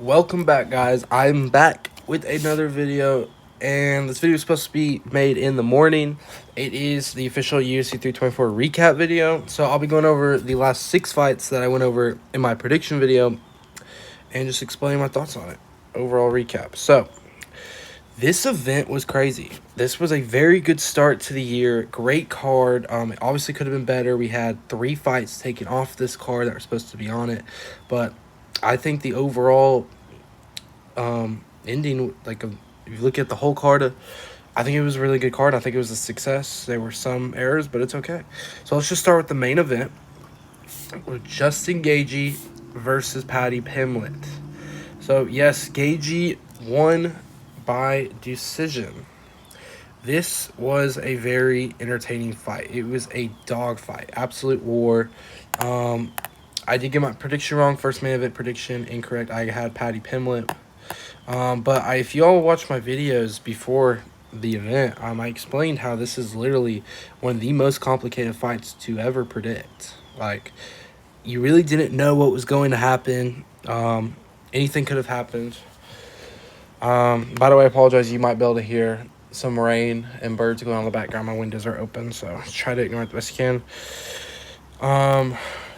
Welcome back, guys. I'm back with another video, and this video is supposed to be made in the morning. It is the official UFC 324 recap video, so I'll be going over the last 6 fights that I went over in my prediction video and just explaining my thoughts on it. Overall recap. So, this event was crazy. This was a very good start to the year. Great card. It obviously could have been better. We had 3 fights taken off this card that were supposed to be on it, but I think the overall ending, if you look at the whole card, I think it was a really good card. I think it was a success. There were some errors, but it's okay. So let's just start with the main event with Justin Gaethje versus Paddy Pimblett. So yes, Gaethje won by decision. This was a very entertaining fight. It was a dog fight, absolute war. I did get my prediction wrong. First main event prediction incorrect. I had Paddy Pimblett. But if y'all watch my videos before the event, I explained how this is literally one of the most complicated fights to ever predict. Like, you really didn't know what was going to happen. Anything could have happened. By the way, I apologize. You might be able to hear some rain and birds going on in the background. My windows are open, so try to ignore it the best you can.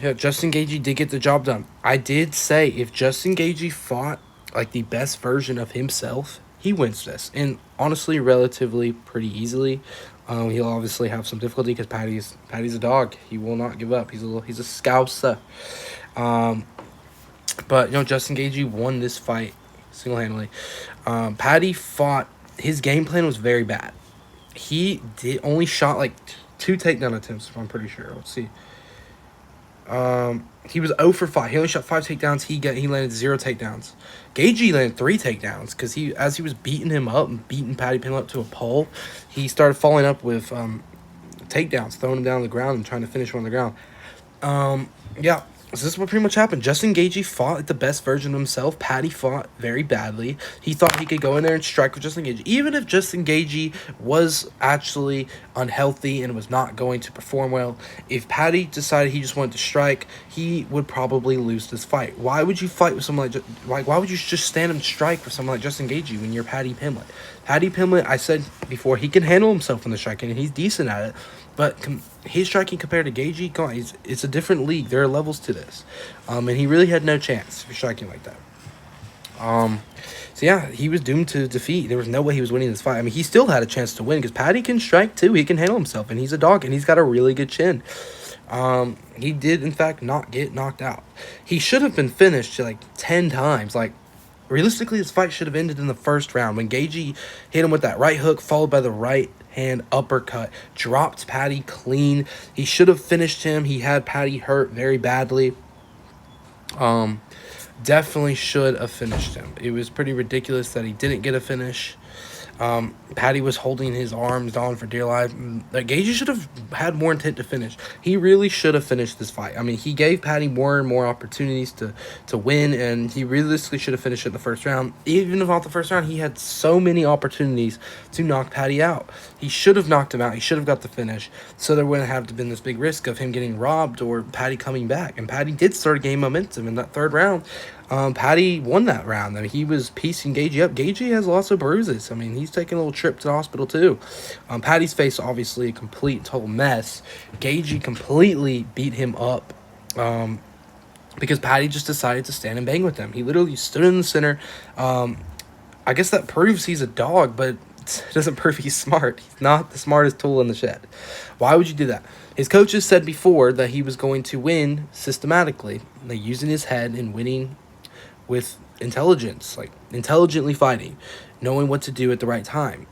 Yeah, Justin Gaethje did get the job done. I did say if Justin Gaethje fought like the best version of himself, he wins this, and honestly, relatively pretty easily. He'll obviously have some difficulty because Paddy's a dog. He will not give up. He's a scouser. But Justin Gaethje won this fight single-handedly. Paddy fought. His game plan was very bad. He only shot like 2 takedown attempts, if I'm pretty sure. Let's see. He was 0 for 5. He only shot 5 takedowns. He landed 0 takedowns. Gaethje landed 3 takedowns because as he was beating him up and beating Paddy Pimblett up to a pole, he started following up with takedowns, throwing him down on the ground and trying to finish him on the ground. Yeah. So this is what pretty much happened. Justin Gaethje fought at the best version of himself. Paddy fought very badly. He thought he could go in there and strike with Justin Gaethje. Even if Justin Gaethje was actually unhealthy and was not going to perform well, if Paddy decided he just wanted to strike, he would probably lose this fight. Why would you fight with someone why would you just stand and strike with someone like Justin Gaethje when you're Paddy Pimblett? Paddy Pimblett, I said before, he can handle himself in the striking, and he's decent at it. But his striking compared to Gaethje, come on, it's a different league. There are levels to this. And he really had no chance for striking like that. So, yeah, he was doomed to defeat. There was no way he was winning this fight. I mean, he still had a chance to win because Paddy can strike, too. He can handle himself, and he's a dog, and he's got a really good chin. He did, in fact, not get knocked out. He should have been finished, 10 times. Realistically, this fight should have ended in the first round when Gaethje hit him with that right hook followed by the right hand uppercut, dropped Paddy clean. He should have finished him. He had Paddy hurt very badly. Definitely should have finished him. It was pretty ridiculous that he didn't get a finish. Paddy was holding his arms down for dear life. Gaethje should have had more intent to finish. He really should have finished this fight. I mean, he gave Paddy more and more opportunities to win, and he realistically should have finished it in the first round. Even if not the first round, he had so many opportunities to knock Paddy out. He should have knocked him out. He should have got the finish, so there wouldn't have been this big risk of him getting robbed or Paddy coming back. And Paddy did start to gain momentum in that third round. Paddy won that round. I mean, he was piecing Gaethje up. Gaethje has lots of bruises. I mean, he's taking a little trip to the hospital, too. Paddy's face, obviously, a complete total mess. Gaethje completely beat him up because Paddy just decided to stand and bang with him. He literally stood in the center. I guess that proves he's a dog, but it doesn't prove he's smart. He's not the smartest tool in the shed. Why would you do that? His coaches said before that he was going to win systematically, using his head and winning with intelligence, intelligently fighting, knowing what to do at the right time.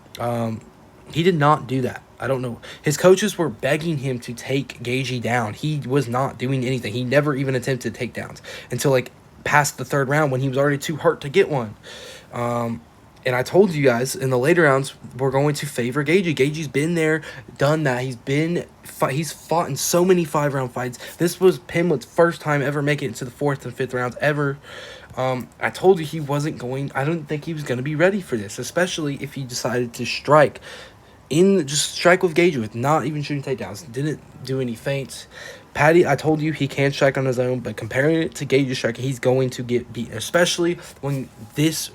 He did not do that. I don't know. His coaches were begging him to take Gaethje down. He was not doing anything. He never even attempted takedowns until past the third round when he was already too hurt to get one. And I told you guys in the later rounds we're going to favor Gaethje. Gaethje's been there, done that. He's fought in so many 5-round fights. This was Pimblett's first time ever making it to the 4th and 5th rounds ever. I told you he wasn't going. I don't think he was going to be ready for this, especially if he decided to strike with Gaethje with not even shooting takedowns. Didn't do any feints. Paddy, I told you he can strike on his own, but comparing it to Gaethje's striking, he's going to get beat, especially when this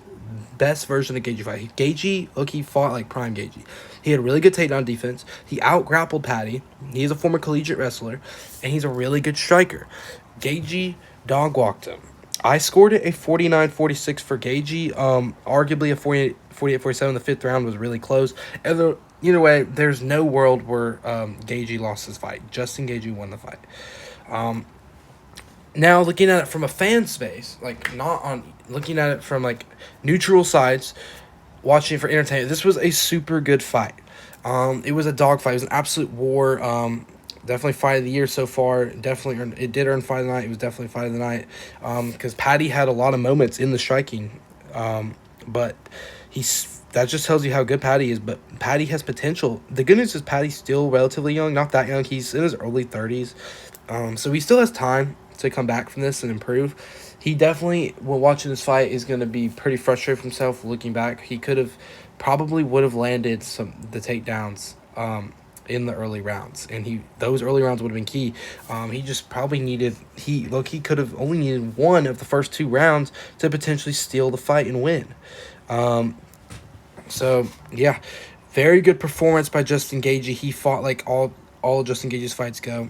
best version of Gaethje fight. Gaethje, look, he fought like prime Gaethje. He had really good takedown defense. He out-grappled Paddy. He is a former collegiate wrestler, and he's a really good striker. Gaethje dog-walked him. I scored it a 49-46 for Gaethje. Arguably a 48-47. The fifth round was really close. Either way, there's no world where Gaethje lost his fight. Justin Gaethje won the fight. Now, looking at it from a fan space, looking at it from like neutral sides, watching it for entertainment, this was a super good fight. It was a dog fight. It was an absolute war. Definitely fight of the year so far. It did earn fight of the night. It was definitely fight of the night. Because Paddy had a lot of moments in the striking. But that just tells you how good Paddy is. But Paddy has potential. The good news is Paddy's still relatively young. Not that young. He's in his early 30s. So he still has time to come back from this and improve. He definitely, when watching this fight, is going to be pretty frustrated with himself looking back. He probably would have landed the takedowns in the early rounds, and those early rounds would have been key. He just probably he could have only needed one of the first two rounds to potentially steal the fight and win. So yeah, very good performance by Justin Gaethje. He fought like all Justin Gaethje's fights go.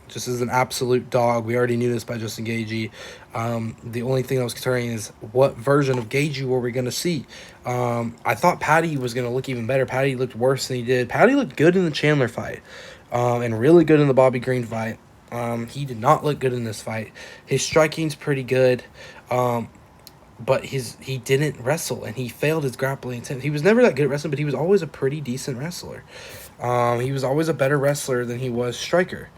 Just as an absolute dog. We already knew this by Justin Gaethje. The only thing that was concerning is what version of Gaethje were we going to see. I thought Paddy was going to look even better. Paddy looked worse than he did. Paddy looked good in the Chandler fight and really good in the Bobby Green fight. He did not look good in this fight. His striking's pretty good, but he didn't wrestle, and he failed his grappling attempt. He was never that good at wrestling, but he was always a pretty decent wrestler. He was always a better wrestler than he was striker.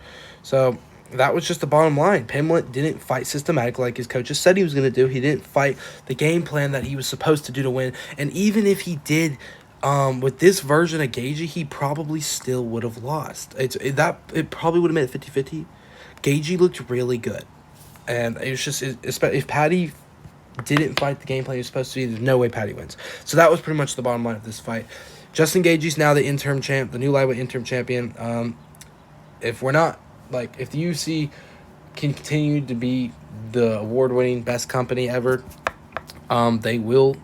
So that was just the bottom line. Pimblett didn't fight systematic like his coaches said he was going to do. He didn't fight the game plan that he was supposed to do to win. And even if he did, with this version of Gaethje, he probably still would have lost. It probably would have made it 50-50. Gaethje looked really good. And it was just, if Paddy didn't fight the game plan he was supposed to be, there's no way Paddy wins. So that was pretty much the bottom line of this fight. Justin Gaethje's now the interim champ, the new lightweight interim champion. If the UFC can continue to be the award-winning best company ever, they will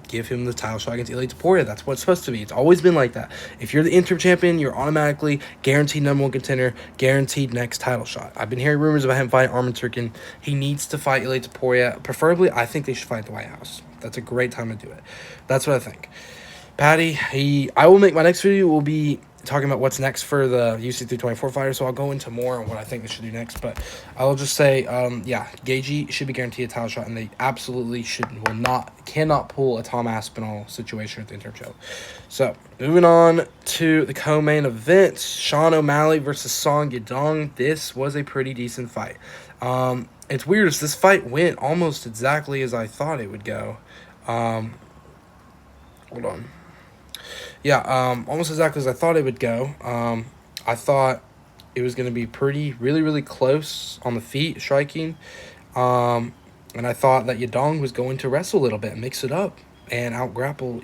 give him the title shot against Ilia Topuria. That's what it's supposed to be. It's always been like that. If you're the interim champion, you're automatically guaranteed number one contender, guaranteed next title shot. I've been hearing rumors about him fighting Armin Turkin. He needs to fight Ilia Topuria. Preferably, I think they should fight at the White House. That's a great time to do it. That's what I think. Paddy, I will make my next video will be talking about what's next for the UFC 324 fighters, so I'll go into more on what I think they should do next, but I'll just say, Gaethje should be guaranteed a title shot, and they absolutely cannot pull a Tom Aspinall situation with the interim show. So, moving on to the co-main event, Sean O'Malley versus Song Yadong. This was a pretty decent fight. It's weird, this fight went almost exactly as I thought it would go. Hold on. Yeah, almost exactly as I thought it would go. I thought it was going to be really, really close on the feet, striking. And I thought that Yadong was going to wrestle a little bit, mix it up, and out-grapple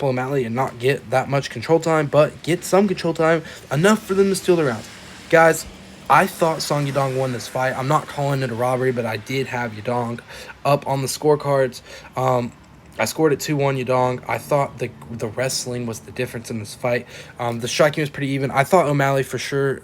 O'Malley and not get that much control time, but get some control time, enough for them to steal the round. Guys, I thought Song Yadong won this fight. I'm not calling it a robbery, but I did have Yadong up on the scorecards. I scored it 2-1 Yadong. I thought the wrestling was the difference in this fight. The striking was pretty even. I thought O'Malley for sure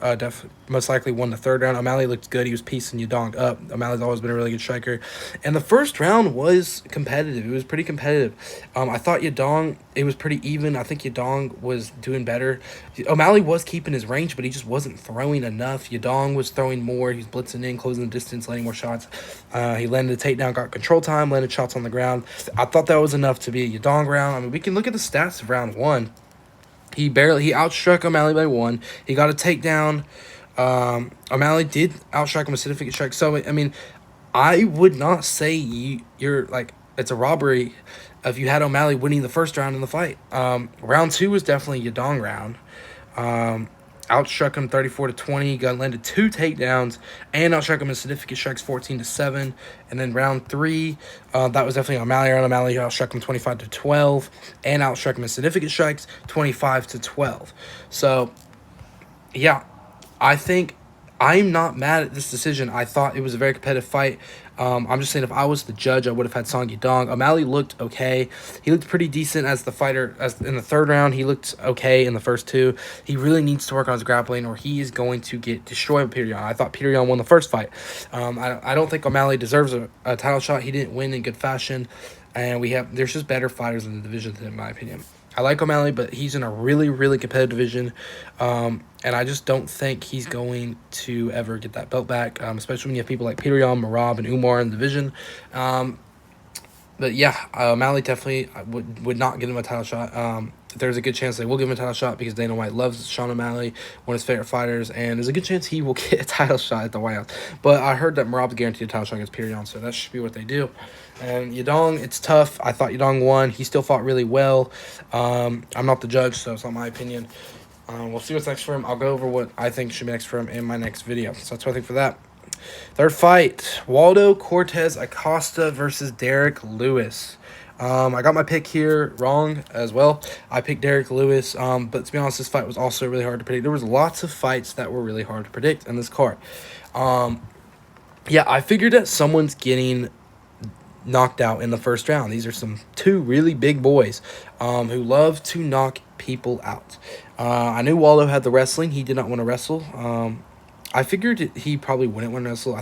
most likely won the third round. O'Malley looked good. He was piecing Yadong up. O'Malley's always been a really good striker. And the first round was competitive. It was pretty competitive. I thought Yadong, it was pretty even. I think Yadong was doing better. O'Malley was keeping his range, but he just wasn't throwing enough. Yadong was throwing more. He was blitzing in, closing the distance, landing more shots. He landed a takedown, got control time, landed shots on the ground. I thought that was enough to be a Yadong round. I mean, we can look at the stats of round one. He outstruck O'Malley by 1. He got a takedown. O'Malley did outstrike him with significant strike. So, I mean, I would not say you're like, it's a robbery if you had O'Malley winning the first round in the fight. Round 2 was definitely Yadong round. Outstruck him 34-20, landed 2 takedowns, and outstruck him in significant strikes 14-7. And then round 3, that was definitely O'Malley. O'Malley outstruck him 25-12, and outstruck him in significant strikes 25-12. So, yeah, I think I'm not mad at this decision. I thought it was a very competitive fight. I'm just saying, if I was the judge, I would have had Song Yadong. O'Malley looked okay. He looked pretty decent as the fighter. As in the third round, he looked okay in the first two. He really needs to work on his grappling, or he is going to get destroyed with Peter Yan. I thought Peter Yan won the first fight. I don't think O'Malley deserves a title shot. He didn't win in good fashion, and there's just better fighters in the division, in my opinion. I like O'Malley, but he's in a really, really competitive division. And I just don't think he's going to ever get that belt back, especially when you have people like Peter Yan, Marab, and Umar in the division. But yeah, O'Malley definitely would not give him a title shot. There's a good chance they will give him a title shot because Dana White loves Sean O'Malley, one of his favorite fighters, and there's a good chance he will get a title shot at the White House. But I heard that Marab's guaranteed a title shot against Peter Yan, so that should be what they do. And Yadong, it's tough. I thought Yadong won. He still fought really well. I'm not the judge, so it's not my opinion. We'll see what's next for him. I'll go over what I think should be next for him in my next video. So that's what I think for that. Third fight, Waldo Cortes-Acosta versus Derrick Lewis. I got my pick here wrong as well. I picked Derrick Lewis, but to be honest, this fight was also really hard to predict. There was lots of fights that were really hard to predict in this card. Yeah, I figured that someone's getting knocked out in the first round. These are two really big boys who love to knock people out. I knew Waldo had the wrestling. He did not want to wrestle. I figured he probably wouldn't want to wrestle.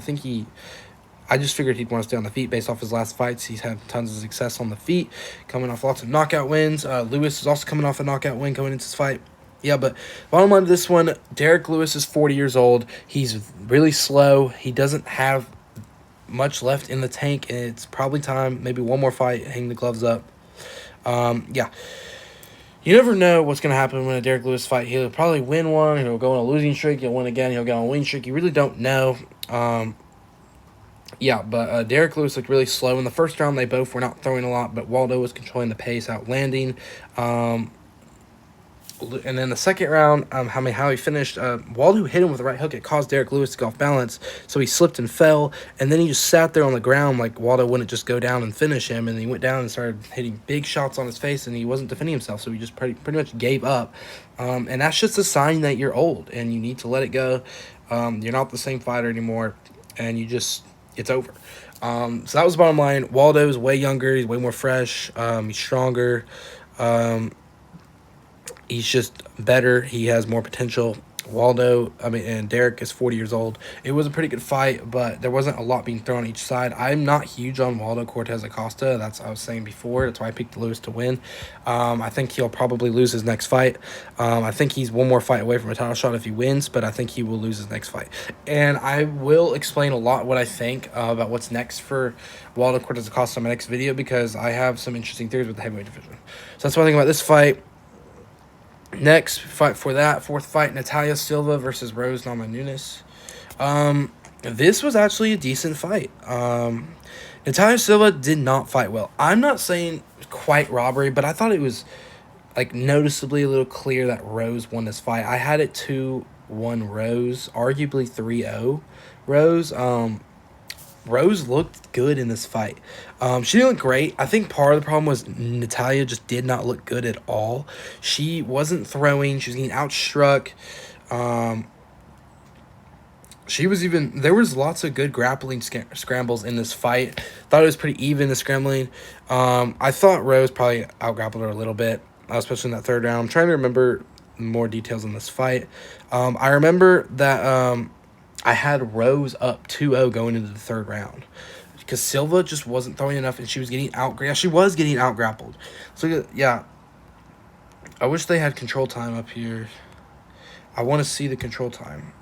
I just figured he'd want to stay on the feet based off his last fights. He's had tons of success on the feet, coming off lots of knockout wins. Lewis is also coming off a knockout win going into this fight. Yeah, but bottom line of this one, Derrick Lewis is 40 years old. He's really slow. He doesn't have much left in the tank, and it's probably time, maybe one more fight, hang the gloves up. Yeah. You never know what's going to happen when a Derrick Lewis fight. He'll probably win one. He'll go on a losing streak. He'll win again. He'll go on a winning streak. You really don't know. Yeah, but Derrick Lewis looked really slow. In the first round, they both were not throwing a lot, but Waldo was controlling the pace, out landing. And then the second round, how he finished, Waldo hit him with the right hook. It caused Derrick Lewis to go off balance, so he slipped and fell, and then he just sat there on the ground like Waldo wouldn't just go down and finish him, and he went down and started hitting big shots on his face, and he wasn't defending himself, so he just pretty much gave up. And that's just a sign that you're old, and you need to let it go. You're not the same fighter anymore, and it's over. So that was the bottom line. Waldo's way younger. He's way more fresh. He's stronger. He's just better. He has more potential. And Derrick is 40 years old. It was a pretty good fight, but there wasn't a lot being thrown on each side. I'm not huge on Waldo Cortes-Acosta. That's what I was saying before. That's why I picked Lewis to win. I think he'll probably lose his next fight. I think he's one more fight away from a title shot if he wins, but I think he will lose his next fight. And I will explain a lot what I think about what's next for Waldo Cortes-Acosta in my next video, because I have some interesting theories with the heavyweight division. So that's what I think about this fight. Next fight for that, fourth fight, Natalia Silva versus Rose Namajunas. This was actually a decent fight. Natalia Silva did not fight well. I'm not saying quite robbery, but I thought it was like noticeably a little clear that Rose won this fight. I had it 2-1 Rose, arguably 3-0 Rose. Rose looked good in this fight. She didn't look great. I think part of the problem was Natalia just did not look good at all. She wasn't throwing. She was getting outstruck. There was lots of good grappling scrambles in this fight. Thought it was pretty even, the scrambling. I thought Rose probably out-grappled her a little bit, especially in that third round. I'm trying to remember more details on this fight. I remember that I had Rose up 2-0 going into the third round because Silva just wasn't throwing enough, and she was getting she was getting out-grappled. So, yeah, I wish they had control time up here. I want to see the control time.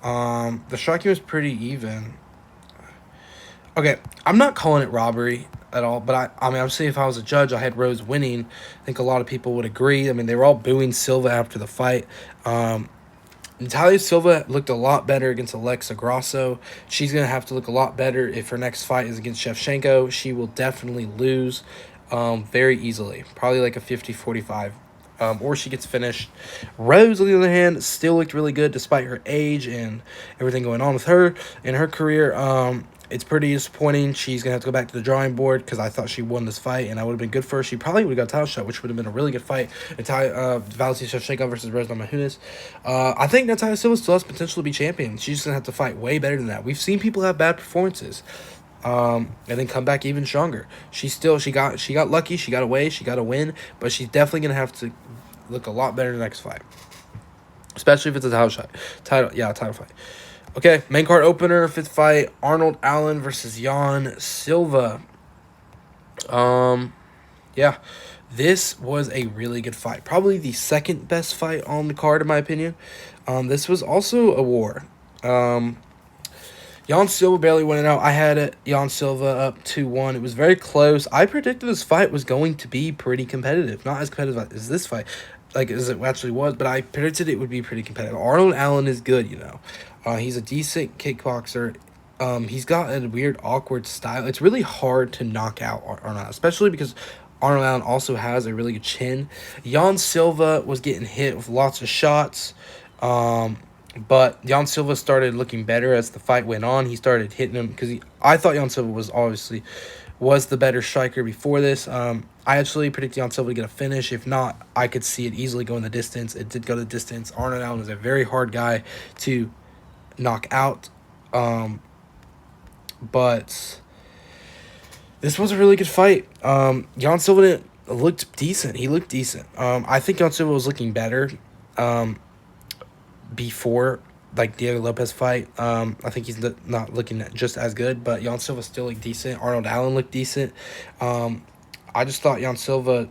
The striking was pretty even. Okay, I'm not calling it robbery at all, but I mean, I'm saying if I was a judge, I had Rose winning. I think a lot of people would agree. I mean, they were all booing Silva after the fight. Natalia Silva looked a lot better against Alexa Grasso. She's going to have to look a lot better if her next fight is against Shevchenko. She will definitely lose very easily. Probably like a 50-45 or she gets finished. Rose, on the other hand, still looked really good despite her age and everything going on with her in her career. It's pretty disappointing. She's going to have to go back to the drawing board because I thought she won this fight, and I would have been good for her. She probably would have got a title shot, which would have been a really good fight. Valentina Shevchenko versus Rose Namajunas. I think Natalia Silva still has potential to be champion. She's going to have to fight way better than that. We've seen people have bad performances and then come back even stronger. She got lucky. She got away. She got a win, but she's definitely going to have to look a lot better in the next fight, especially if it's a title fight. Okay, main card opener, 5th fight, Arnold Allen versus Jan Silva. Yeah, this was a really good fight. Probably the second best fight on the card, in my opinion. This was also a war. Jan Silva barely went out. I had Jan Silva up 2-1. It was very close. I predicted this fight was going to be pretty competitive. Not as competitive as this fight, like as it actually was, but I predicted it would be pretty competitive. Arnold Allen is good, you know. He's a decent kickboxer. He's got a weird, awkward style. It's really hard to knock out Arnold, especially because Arnold Allen also has a really good chin. Jan Silva was getting hit with lots of shots, but Jan Silva started looking better as the fight went on. He started hitting him because I thought Jan Silva was the better striker before this. I actually predicted Jan Silva to get a finish. If not, I could see it easily going the distance. It did go the distance. Arnold Allen is a very hard guy to knock out, but this was a really good fight. Jan Silva looked decent. He looked decent. I think Jan Silva was looking better before like Diego Lopez fight. I think he's not looking just as good, but Jan Silva still looked decent. Arnold Allen looked decent. I just thought Jan Silva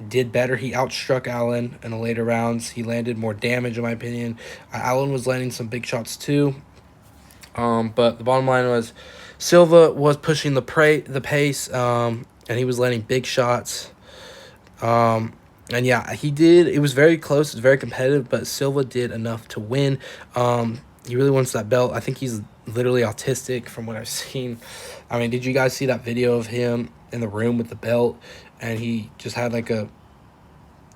did better. He outstruck Allen in the later rounds. He landed more damage, in my opinion. Allen was landing some big shots too. But the bottom line was Silva was pushing the pace, and he was landing big shots. And yeah, he did. It was very close. It was very competitive, but Silva did enough to win. He really wants that belt. I think he's literally autistic from what I've seen. I mean, did you guys see that video of him in the room with the belt? And he just had like a,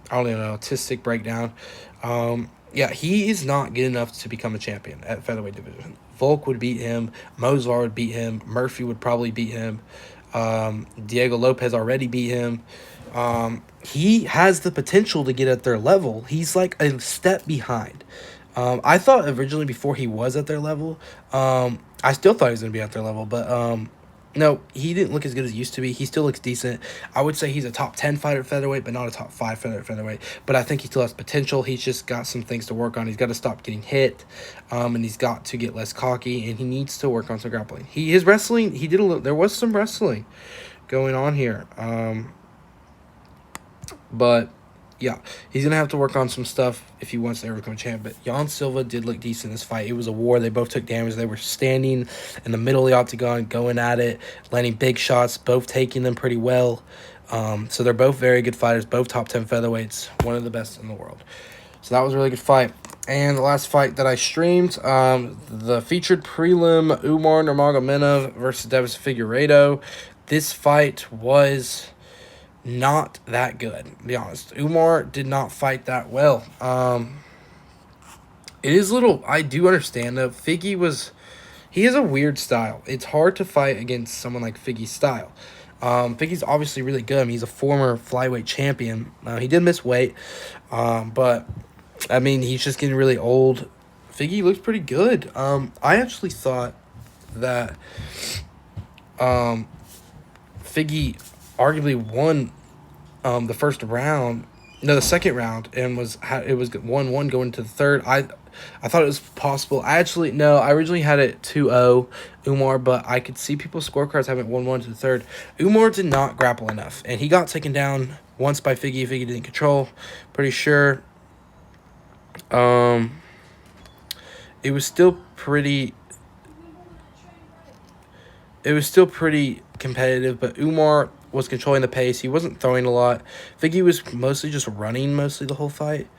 I don't know, autistic breakdown. Yeah, he is not good enough to become a champion at featherweight division. Volk would beat him. Mosvar would beat him. Murphy would probably beat him. Diego Lopez already beat him. He has the potential to get at their level. He's like a step behind. I thought originally before he was at their level, I still thought he was going to be at their level, but no, he didn't look as good as he used to be. He still looks decent. I would say he's a top 10 fighter at featherweight, but not a top 5 fighter at featherweight. But I think he still has potential. He's just got some things to work on. He's got to stop getting hit, and he's got to get less cocky, and he needs to work on some grappling. His wrestling, he did a little. There was some wrestling going on here, but yeah, he's going to have to work on some stuff if he wants to ever become a champ. But Jan Silva did look decent in this fight. It was a war. They both took damage. They were standing in the middle of the octagon, going at it, landing big shots, both taking them pretty well. So they're both very good fighters, both top 10 featherweights, one of the best in the world. So that was a really good fight. And the last fight that I streamed, the featured prelim, Umar Nurmagomedov versus Deiveson Figueiredo. This fight was not that good, to be honest. Umar did not fight that well. It is a little, I do understand though. He has a weird style. It's hard to fight against someone like Figgy's style. Figgy's obviously really good. I mean, he's a former flyweight champion. He did miss weight, but I mean, he's just getting really old. Figgy looks pretty good. I actually thought that Figgy arguably won the first round, no, the second round, and it was 1-1 going into the third. I thought it was possible. I originally had it 2-0 Umar, but I could see people's scorecards having 1-1 to the third. Umar did not grapple enough, and he got taken down once by Figgy. Figgy didn't control, pretty sure. It was still pretty competitive, but Umar was controlling the pace. He wasn't throwing a lot. Figgy was mostly just running the whole fight.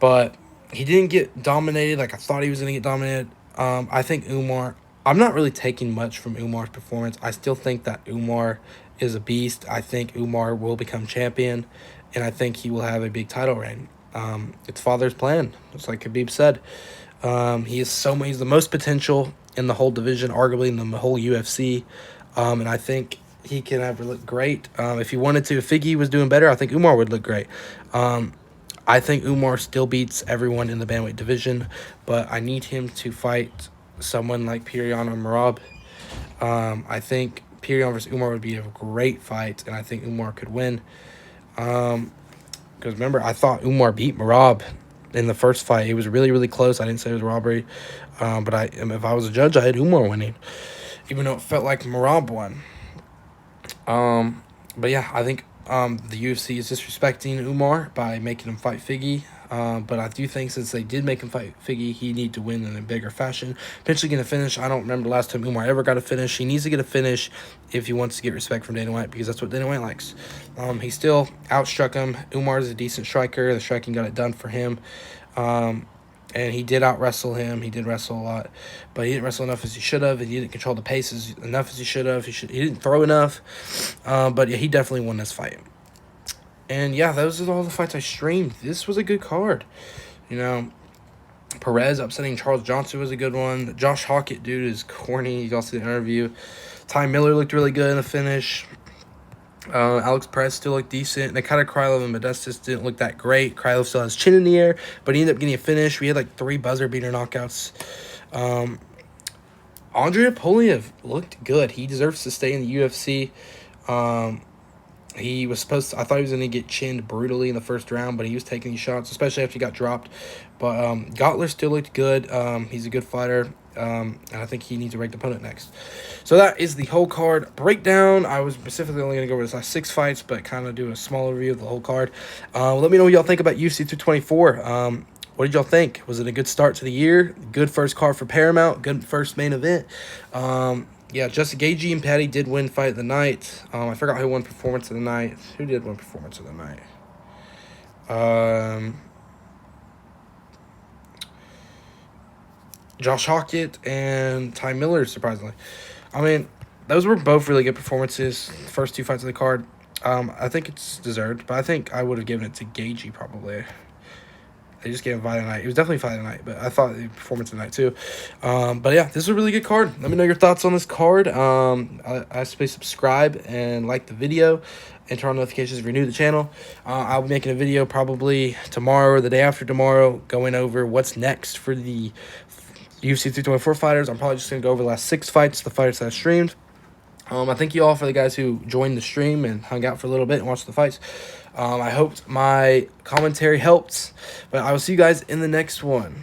But he didn't get dominated like I thought he was going to get dominated. I think Umar, I'm not really taking much from Umar's performance. I still think that Umar is a beast. I think Umar will become champion, and I think he will have a big title reign. It's father's plan. It's like Khabib said. He's the most potential in the whole division, arguably in the whole UFC. And I think he can ever look great. If he wanted to, if Figgy was doing better, I think Umar would look great. I think Umar still beats everyone in the bantamweight division, but I need him to fight someone like Pirion or Merab. I think Pirion versus Umar would be a great fight, and I think Umar could win. Because remember, I thought Umar beat Merab in the first fight. It was really, really close. I didn't say it was robbery. But if I was a judge, I had Umar winning, even though it felt like Merab won. But yeah, I think the UFC is disrespecting Umar by making him fight Figgy. But I do think since they did make him fight Figgy, he need to win in a bigger fashion. Potentially get a finish. I don't remember the last time Umar ever got a finish. He needs to get a finish if he wants to get respect from Dana White, because that's what Dana White likes. He still outstruck him. Umar is a decent striker. The striking got it done for him. And he did out-wrestle him. He did wrestle a lot. But he didn't wrestle enough as he should have. And he didn't control the paces enough as he should have. He didn't throw enough. But yeah, he definitely won this fight. And yeah, those are all the fights I streamed. This was a good card. You know, Perez upsetting Charles Johnson was a good one. Josh Hockett, dude, is corny. You also see the interview. Ty Miller looked really good in the finish. Alex Perez still looked decent. Nikita Krylov and Modestas didn't look that great. Krylov still has chin in the air, but he ended up getting a finish. We had like 3 buzzer-beater knockouts. Andrei Poliev looked good. He deserves to stay in the UFC. He was supposed to, I thought he was going to get chinned brutally in the first round, but he was taking these shots, especially after he got dropped. But Gottler still looked good. He's a good fighter, and I think he needs a ranked opponent next. So that is the whole card breakdown. I was specifically only going to go over the last 6 fights, but kind of do a smaller review of the whole card. Let me know what y'all think about UFC 224. What did y'all think? Was it a good start to the year? Good first card for Paramount. Good first main event. Yeah, Justin Gaethje and Paddy did win fight of the night. I forgot who won performance of the night. Who did win performance of the night? Josh Hockett and Ty Miller, surprisingly. I mean, those were both really good performances. The first 2 fights of the card. I think it's deserved, but I think I would have given it to Gaethje probably. They just gave him fight of the night. It was definitely fight of the night, but I thought the performance of the night too. But yeah, this is a really good card. Let me know your thoughts on this card. I please subscribe and like the video and turn on notifications if you're new to the channel. I'll be making a video probably tomorrow or the day after tomorrow going over what's next for the UFC 224 fighters. I'm probably just going to go over the last 6 fights, the fighters that I streamed. I thank you all for the guys who joined the stream and hung out for a little bit and watched the fights. I hope my commentary helped, but I will see you guys in the next one.